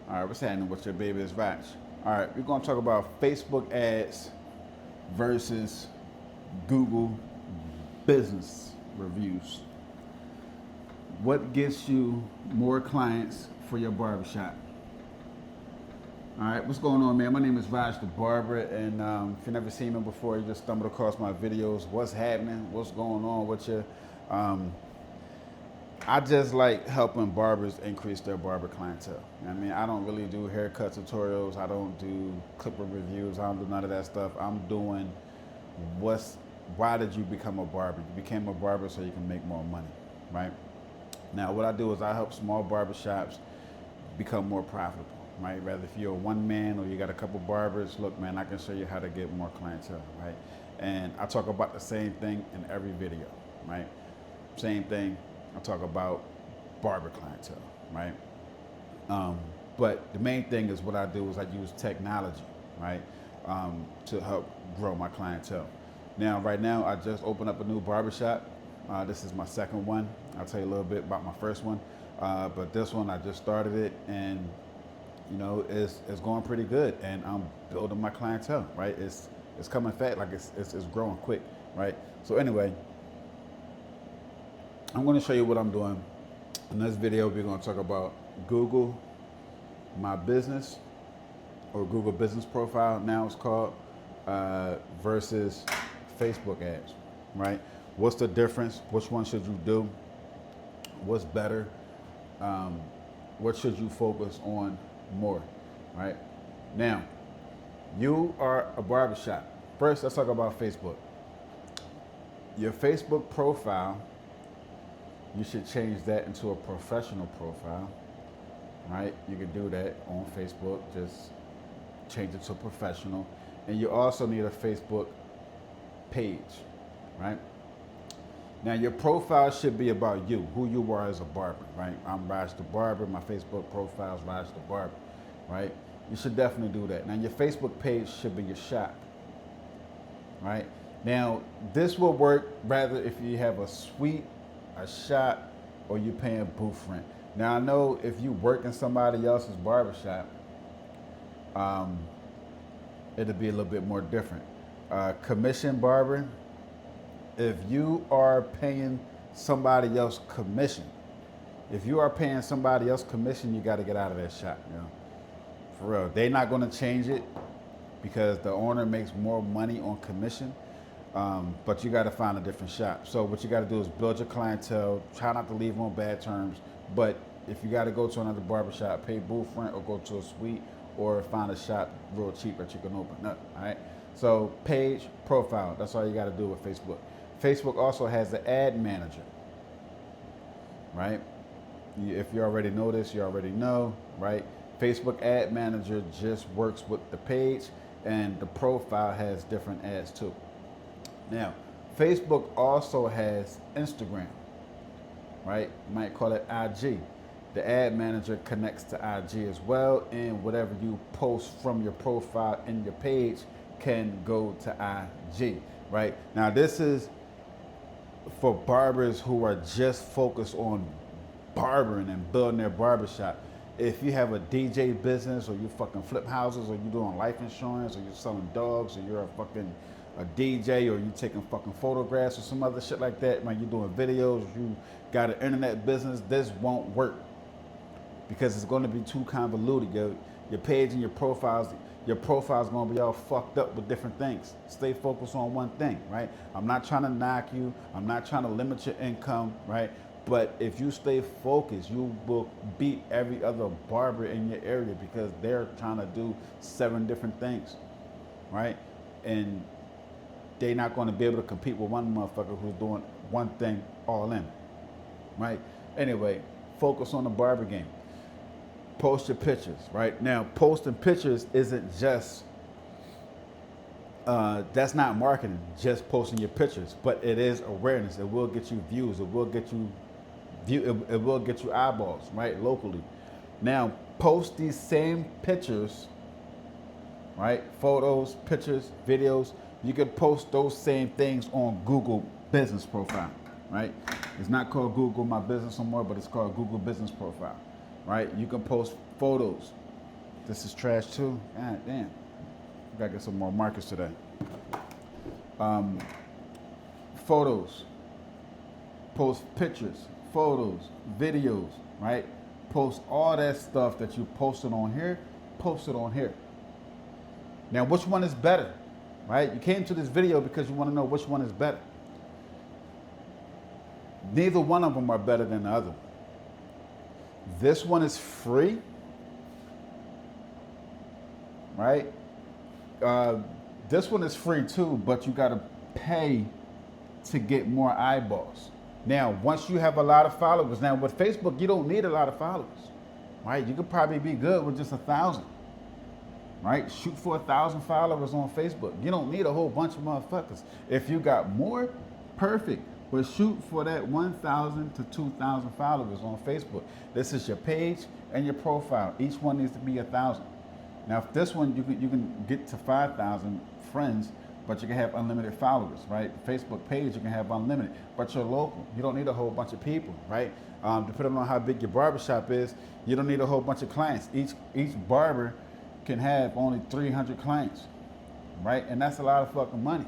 All right, what's happening with your baby is Raj. All right, we're gonna talk about Facebook ads versus Google business reviews. What gets you more clients for your barbershop? All right, what's going on, man? My name is Raj the Barber, and if you've never seen me before, you just stumbled across my videos. What's happening? What's going on with you? Um, I just like helping barbers increase their barber clientele. I mean, I don't really do haircut tutorials. I don't do clipper reviews. I don't do none of that stuff. I'm doing why did you become a barber? You became a barber so you can make more money, right? Now, what I do is I help small barbershops become more profitable, right? Rather if you're a one man or you got a couple barbers, look, man, I can show you how to get more clientele, right? And I talk about the same thing in every video, right? Same thing. I talk about barber clientele, right? But the main thing is what I do is I use technology, right, to help grow my clientele. Now, right now, I just opened up a new barbershop. This is my second one. I'll tell you a little bit about my first one. But this one, I just started it, and you know, it's going pretty good, and I'm building my clientele, right? It's coming fast, like it's growing quick, right? So anyway, I'm going to show you what I'm doing. In this video, we're going to talk about Google My Business, or Google Business Profile, now it's called, versus Facebook ads, right? What's the difference? Which one should you do? What's better? What should you focus on more, right? Now, you are a barbershop. First, let's talk about Facebook. Your Facebook profile, you should change that into a professional profile, right? You can do that on Facebook, just change it to professional. And you also need a Facebook page, right? Now your profile should be about you, who you are as a barber, right? I'm Raj the Barber, my Facebook profile is Raj the Barber, right? You should definitely do that. Now your Facebook page should be your shop, right? Now this will work rather if you have a suite, a shop, or you're paying booth rent. Now I know if you work in somebody else's barbershop, it'll be a little bit more different. Commission barber, if you are paying somebody else commission, you got to get out of that shop, you know, for real. They're not going to change it because the owner makes more money on commission. But you got to find a different shop. So what you got to do is build your clientele, try not to leave them on bad terms. But if you got to go to another barbershop, pay booth rent or go to a suite or find a shop real cheap that you can open up, all right? So page, profile, that's all you got to do with Facebook. Facebook also has the ad manager, right? If you already know this, you already know, right? Facebook ad manager just works with the page, and the profile has different ads too. Now, Facebook also has Instagram, right? You might call it IG. The ad manager connects to IG as well, and whatever you post from your profile in your page can go to IG, right? Now, this is for barbers who are just focused on barbering and building their barbershop. If you have a DJ business, or you fucking flip houses, or you doing life insurance, or you're selling dogs, or you're a DJ, or you taking fucking photographs or some other shit like that, man, you doing videos, you got an internet business, this won't work because it's going to be too convoluted. Your page and your profile's going to be all fucked up with different things. Stay focused on one thing, right? I'm not trying to knock you. I'm not trying to limit your income, right? But if you stay focused, you will beat every other barber in your area because they're trying to do 7 different things, right? And they're not going to be able to compete with one motherfucker who's doing one thing all in, right? Anyway, focus on the barber game. Post your pictures, right? Now, posting pictures isn't just, that's not marketing, just posting your pictures, but it is awareness. It will get you views. It will get you it will get you eyeballs, right? Locally. Now, post these same pictures, right? Photos, pictures, videos. You could post those same things on Google Business Profile, right? It's not called Google My Business no more, but it's called Google Business Profile, right? You can post photos, This is trash too. God damn. We gotta get some more markers today. Photos. Post pictures, photos, videos, right? Post all that stuff that you posted on here, post it on here. Now, which one is better, right? You came to this video because you want to know which one is better. Neither one of them are better than the other. This one is free, right? This one is free too, but you got to pay to get more eyeballs. Now, once you have a lot of followers, now with Facebook, you don't need a lot of followers, right? You could probably be good with just 1,000, right? Shoot for 1,000 followers on Facebook. You don't need a whole bunch of motherfuckers. If you got more, perfect. But shoot for that 1,000 to 2,000 followers on Facebook. This is your page and your profile. Each one needs to be 1,000. Now, if this one, you can get to 5,000 friends, but you can have unlimited followers, right? Facebook page, you can have unlimited, but you're local. You don't need a whole bunch of people, right? Depending on how big your barbershop is, you don't need a whole bunch of clients. Each barber can have only 300 clients, right? And that's a lot of fucking money.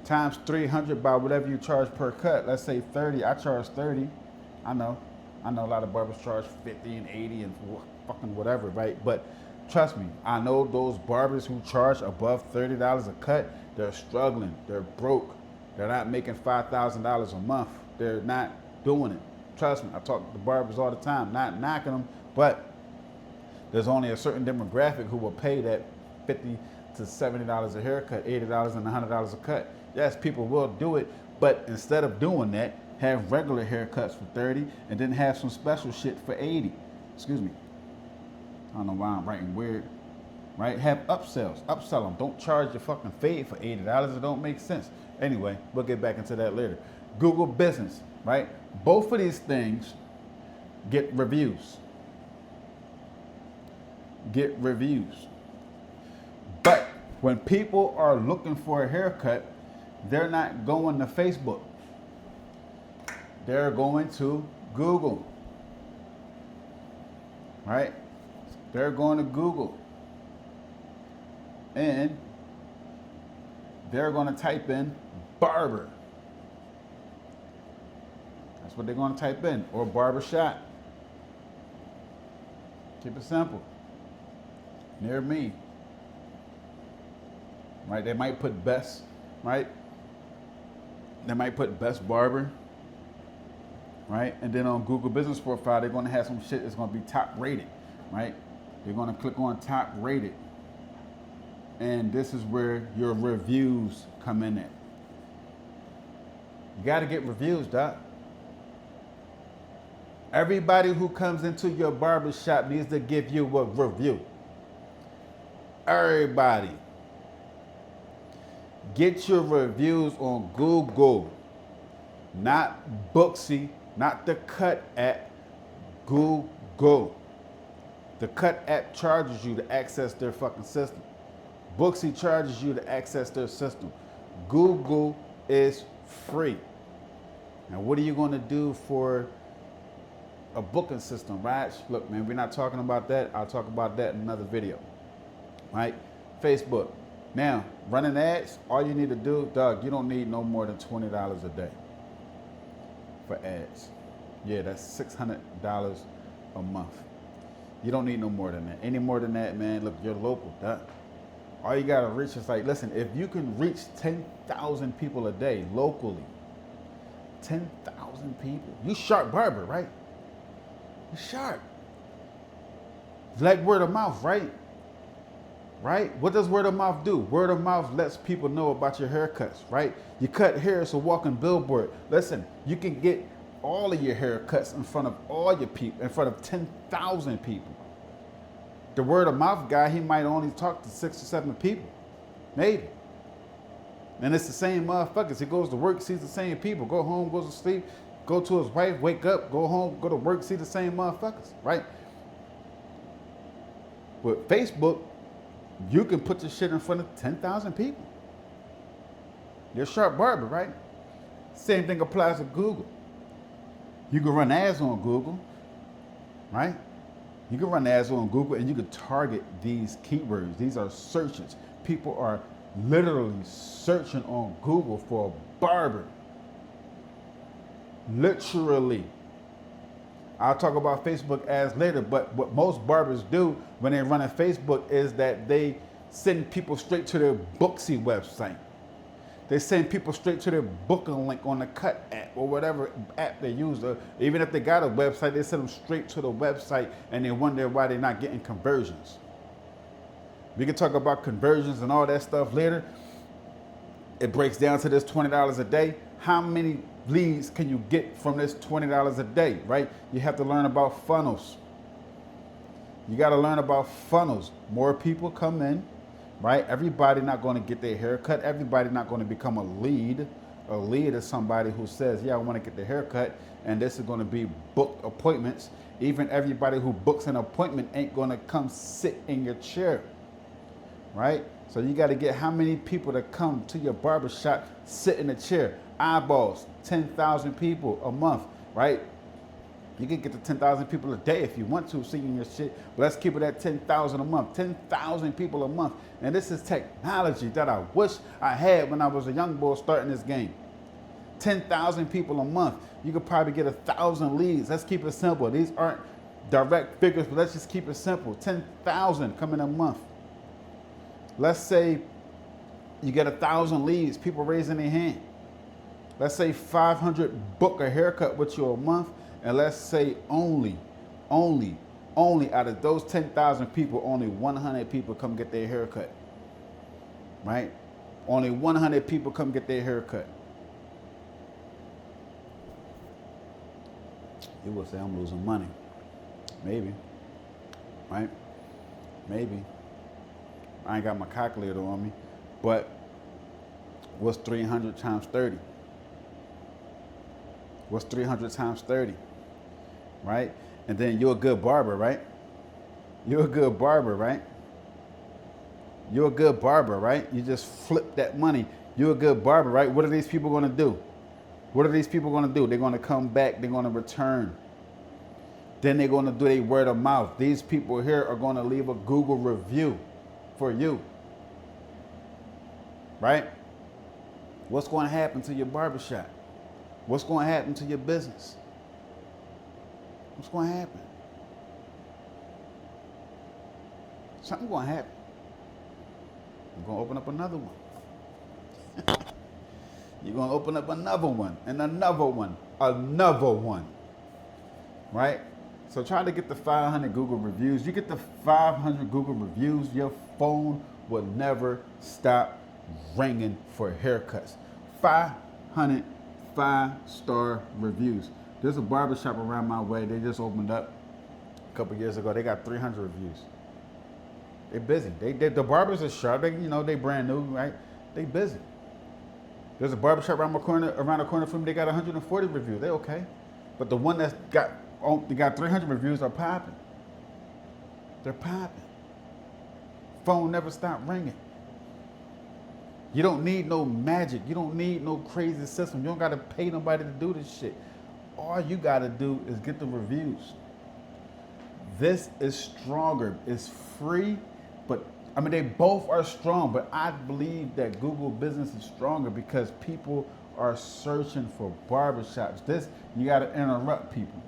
Times 300 by whatever you charge per cut. Let's say 30, I charge 30. I know a lot of barbers charge 50 and 80 and fucking whatever, right? But trust me, I know those barbers who charge above $30 a cut, they're struggling, they're broke. They're not making $5,000 a month. They're not doing it. Trust me, I talk to barbers all the time, not knocking them, but there's only a certain demographic who will pay that $50 to $70 a haircut, $80 and $100 a cut. Yes, people will do it, but instead of doing that, have regular haircuts for 30 and then have some special shit for 80. Excuse me. I don't know why I'm writing weird, right? Have upsells, upsell them. Don't charge your fucking fade for $80. It don't make sense. Anyway, we'll get back into that later. Google Business, right? Both of these things get reviews. Get reviews. But when people are looking for a haircut, they're not going to Facebook. They're going to Google, right? They're going to Google and they're going to type in barber. That's what they're going to type in, or barbershop. Keep it simple. Near me, right? They might put best, right? They might put best barber, right? And then on Google Business Profile, they're going to have some shit that's going to be top rated, right? You're going to click on top rated. And this is where your reviews come in at. You got to get reviews, doc. Everybody who comes into your barbershop needs to give you a review. Everybody. Get your reviews on Google, not Booksy, not the Cut app, Google. The Cut app charges you to access their fucking system. Booksy charges you to access their system. Google is free. Now, what are you going to do for a booking system, right? Look, man, we're not talking about that. I'll talk about that in another video, right? Facebook. Now, running ads, all you need to do, Doug, you don't need no more than $20 a day for ads. Yeah, that's $600 a month. You don't need no more than that. Any more than that, man, look, you're local, Doug. All you got to reach is like, listen, if you can reach 10,000 people a day locally, 10,000 people, you sharp barber, right? You sharp. It's like word of mouth, right? Right? What does word of mouth do? Word of mouth lets people know about your haircuts, right? You cut hair, it's a walking billboard. Listen, you can get all of your haircuts in front of all your people, in front of 10,000 people. The word of mouth guy, he might only talk to 6 or 7 people, maybe. And it's the same motherfuckers. He goes to work, sees the same people, go home, goes to sleep, go to his wife, wake up, go home, go to work, see the same motherfuckers, right? With Facebook, you can put your shit in front of 10,000 people. You're a sharp barber, right? Same thing applies to Google. You can run ads on Google, right? You can run ads on Google and you can target these keywords. These are searches. People are literally searching on Google for a barber. Literally. I'll talk about Facebook ads later, but what most barbers do when they run a Facebook is that they send people straight to their Booksy website. They send people straight to their booking link on the Cut app or whatever app they use. Even if they got a website, they send them straight to the website and they wonder why they're not getting conversions. We can talk about conversions and all that stuff later. It breaks down to this $20 a day. How many leads can you get from this $20 a day, right? You have to learn about funnels. You got to learn about funnels. More people come in, right? Everybody not going to get their hair cut. Everybody not going to become a lead. A lead is somebody who says, yeah, I want to get the haircut, and this is going to be booked appointments. Even everybody who books an appointment ain't going to come sit in your chair, right? So you got to get how many people to come to your barbershop, sit in a chair. Eyeballs, 10,000 people a month, right? You can get to 10,000 people a day if you want to, seeing your shit. But let's keep it at 10,000 a month. 10,000 people a month. And this is technology that I wish I had when I was a young boy starting this game. 10,000 people a month. You could probably get 1,000 leads. Let's keep it simple. These aren't direct figures, but let's just keep it simple. 10,000 coming a month. Let's say you get 1,000 leads, people raising their hand. Let's say 500 book a haircut with you a month, and let's say only out of those 10,000 people, only 100 people come get their haircut, right? Only 100 people come get their haircut. You will say I'm losing money. Maybe, right? Maybe. I ain't got my calculator on me, but what's 300 times 30? What's 300 times 30, right? And then you're a good barber, right? You're a good barber, right? You're a good barber, right? You just flip that money. You're a good barber, right? What are these people going to do? What are these people going to do? They're going to come back. They're going to return. Then they're going to do a word of mouth. These people here are going to leave a Google review for you, right? What's going to happen to your barbershop? What's going to happen to your business? What's going to happen? Something's going to happen. You're going to open up another one. You're going to open up another one and another one, right? So try to get the 500 Google reviews. You get the 500 Google reviews, your phone will never stop ringing for haircuts. 500 5-star reviews. There's a barbershop around my way. They just opened up a couple years ago. They got 300 reviews. They're busy. The barbers are sharp. They brand new, right? They busy. There's a barbershop around the corner from me. They got 140 reviews. They okay. But the one that's got 300 reviews are popping. They're popping. Phone never stopped ringing. You don't need no magic. You don't need no crazy system. You don't got to pay nobody to do this shit. All you got to do is get the reviews. This is stronger. It's free, but they both are strong, but I believe that Google business is stronger because people are searching for barbershops. You got to interrupt people.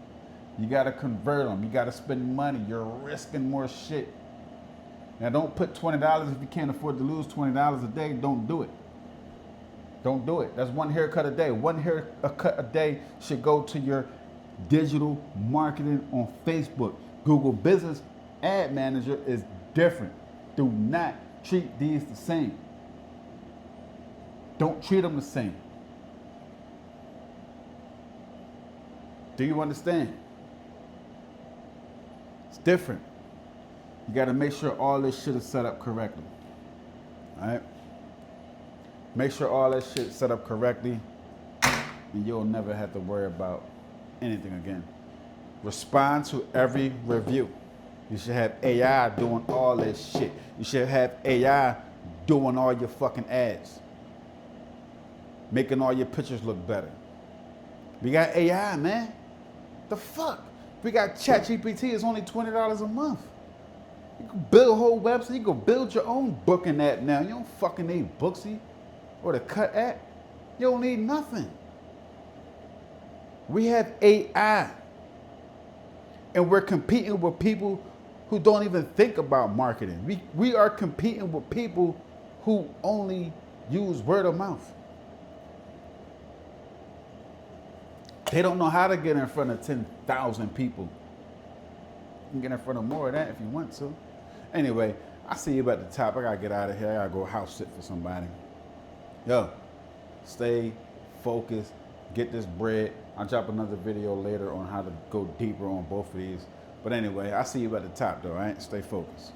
You got to convert them. You got to spend money. You're risking more shit. Now, don't put $20 if you can't afford to lose $20 a day. Don't do it. Don't do it. That's one haircut a day. One haircut a day should go to your digital marketing on Facebook. Google Business Ad Manager is different. Do not treat these the same. Don't treat them the same. Do you understand? It's different. You got to make sure all this shit is set up correctly. All right? Make sure all that shit is set up correctly, and you'll never have to worry about anything again. Respond to every review. You should have AI doing all this shit. You should have AI doing all your fucking ads, making all your pictures look better. We got AI, man. The fuck? We got ChatGPT. It's only $20 a month. You can build a whole website. You can build your own booking app now. You don't fucking need Booksy or the Cut app. You don't need nothing. We have AI. And we're competing with people who don't even think about marketing. We are competing with people who only use word of mouth. They don't know how to get in front of 10,000 people. You can get in front of more of that if you want to. Anyway, I see you at the top. I gotta get out of here. I gotta go house sit for somebody. Yo, stay focused. Get this bread. I'll drop another video later on how to go deeper on both of these. But anyway, I see you at the top though, all right? Stay focused.